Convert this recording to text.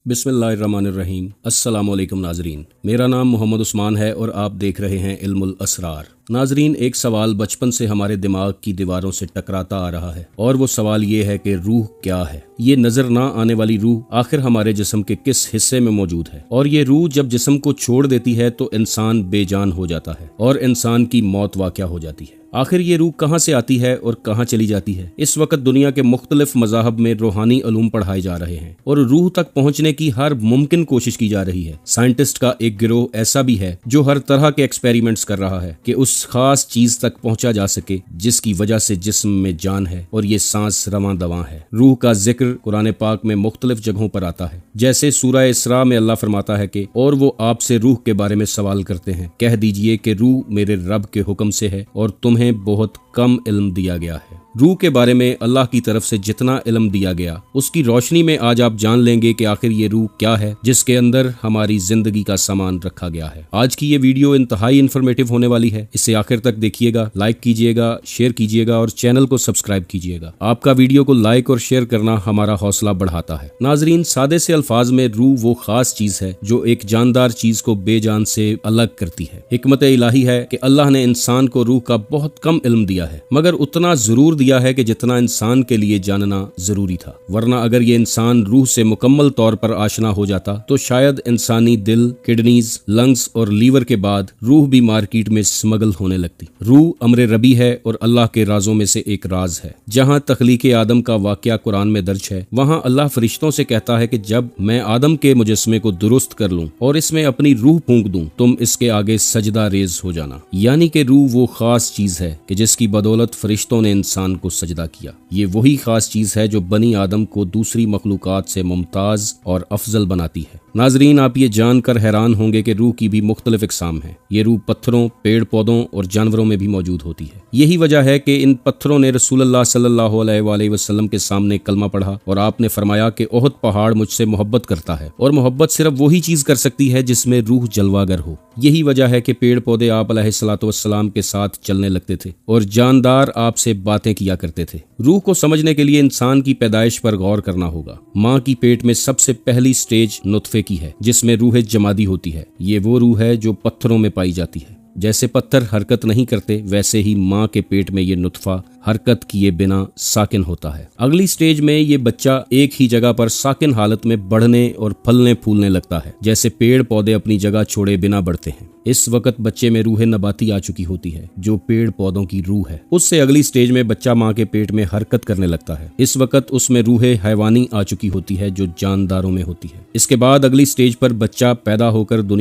बिस्मिल्लाहिर्रहमानिर्रहीम। अस्सलामुअलैकुम नाजरीन, मेरा नाम मोहम्मद उस्मान है और आप देख रहे हैं इल्मुल असरार। नाजरीन, एक सवाल बचपन से हमारे दिमाग की दीवारों से टकराता आ रहा है और वो सवाल ये है कि रूह क्या है। ये नजर ना आने वाली रूह आखिर हमारे जिस्म के किस हिस्से में मौजूद है, और ये रूह जब जिस्म को छोड़ देती है तो इंसान बेजान हो जाता है और इंसान की मौत वाक़या हो जाती है। आखिर ये रूह कहाँ से आती है और कहाँ चली जाती है? इस वक्त दुनिया के मुख्तलिफ मज़ाहब में रूहानी उलूम पढ़ाए जा रहे हैं और रूह तक पहुँचने की हर मुमकिन कोशिश की जा रही है। साइंटिस्ट का एक गिरोह ऐसा भी है जो हर तरह के एक्सपेरिमेंट्स कर रहा है कि उस खास चीज तक पहुंचा जा सके जिसकी वजह से जिस्म में जान है और ये सांस रवां दवां है। रूह का जिक्र कुरान पाक में मुख्तलिफ जगहों पर आता है, जैसे सूरह इसरा में अल्लाह फरमाता है कि और वो आपसे रूह के बारे में सवाल करते हैं, कह दीजिए कि रूह मेरे रब के हुक्म से है और तुम्हें बहुत कम इल्म दिया गया है। रूह के बारे में अल्लाह की तरफ से जितना इल्म दिया गया उसकी रोशनी में आज आप जान लेंगे कि आखिर ये रूह क्या है जिसके अंदर हमारी जिंदगी का सामान रखा गया है। आज की ये वीडियो इंतहाई इन्फॉर्मेटिव होने वाली है, इसे आखिर तक देखिएगा, लाइक कीजिएगा, शेयर कीजिएगा और चैनल को सब्सक्राइब कीजिएगा। आपका वीडियो को लाइक और शेयर करना हमारा हौसला बढ़ाता है। नाजरीन, सादे से अल्फाज में रूह वो खास चीज है जो एक जानदार चीज को बेजान से अलग करती है। हिकमत इलाही है कि अल्लाह ने इंसान को रूह का बहुत कम इल्म दिया है, मगर उतना जरूर दिया है कि जितना इंसान के लिए जानना जरूरी था। वरना अगर ये इंसान रूह से मुकम्मल तौर पर आशना हो जाता तो शायद इंसानी दिल, किडनीज, लंग्स और लीवर के बाद रूह भी मार्केट में स्मगल होने लगती। रूह अमरे रबी है और अल्लाह के राजों में से एक राज है। जहाँ तख्लीक आदम का वाकया कुरान में दर्ज है, वहाँ अल्लाह फरिश्तों से कहता है कि जब मैं आदम के मुजस्मे को दुरुस्त कर लूं और इसमें अपनी रूह फूंक दूं, तुम इसके आगे सजदा रेज हो जाना। यानी कि रूह वो खास चीज है कि जिसकी बदौलत फरिश्तों ने इंसान को सजदा किया। ये वही खास चीज है जो बनी आदम को दूसरी मखलूकात से मुमताज और अफजल बनाती है। नाजरीन, आप ये जानकर हैरान होंगे कि रूह की भी मुख्तलिफ इकसाम है। ये रूह पत्थरों, पेड़ पौधों और जानवरों में भी मौजूद होती है। यही वजह है कि इन पत्थरों ने रसूलुल्लाह सल्लल्लाहु अलैहि वसल्लम के सामने कलमा पढ़ा और आपने फरमाया कि ओहद पहाड़ मुझसे मोहब्बत करता है, और मोहब्बत सिर्फ वही चीज कर सकती है जिसमें रूह जलवागर हो। यही वजह है कि पेड़ पौधे आप अलैहिस्सलातु वस्सलाम के साथ चलने लगते थे और जानदार आपसे बातें किया करते थे। रूह को समझने के लिए इंसान की पैदाइश पर गौर करना होगा। माँ की पेट में सबसे पहली स्टेज नुत्फे की है जिसमें रूह जमादी होती है। ये वो रूह है जो पत्थरों में पाई जाती है। जैसे पत्थर हरकत नहीं करते, वैसे ही माँ के पेट में ये नुत्फा हरकत किए बिना साकिन होता है। अगली स्टेज में ये बच्चा एक ही जगह पर साकिन हालत में बढ़ने और फलने फूलने लगता है, जैसे पेड़ पौधे अपनी जगह छोड़े बिना बढ़ते हैं। इस वक्त बच्चे में रूह नबाती आ चुकी होती है जो पेड़ पौधों की रूह है। उससे अगली स्टेज में बच्चा माँ के पेट में हरकत करने लगता है। इस वक्त उसमें रूह हैवानी आ चुकी होती है जो जानदारों में होती है। इसके बाद अगली स्टेज पर बच्चा पैदा होकर दुनिया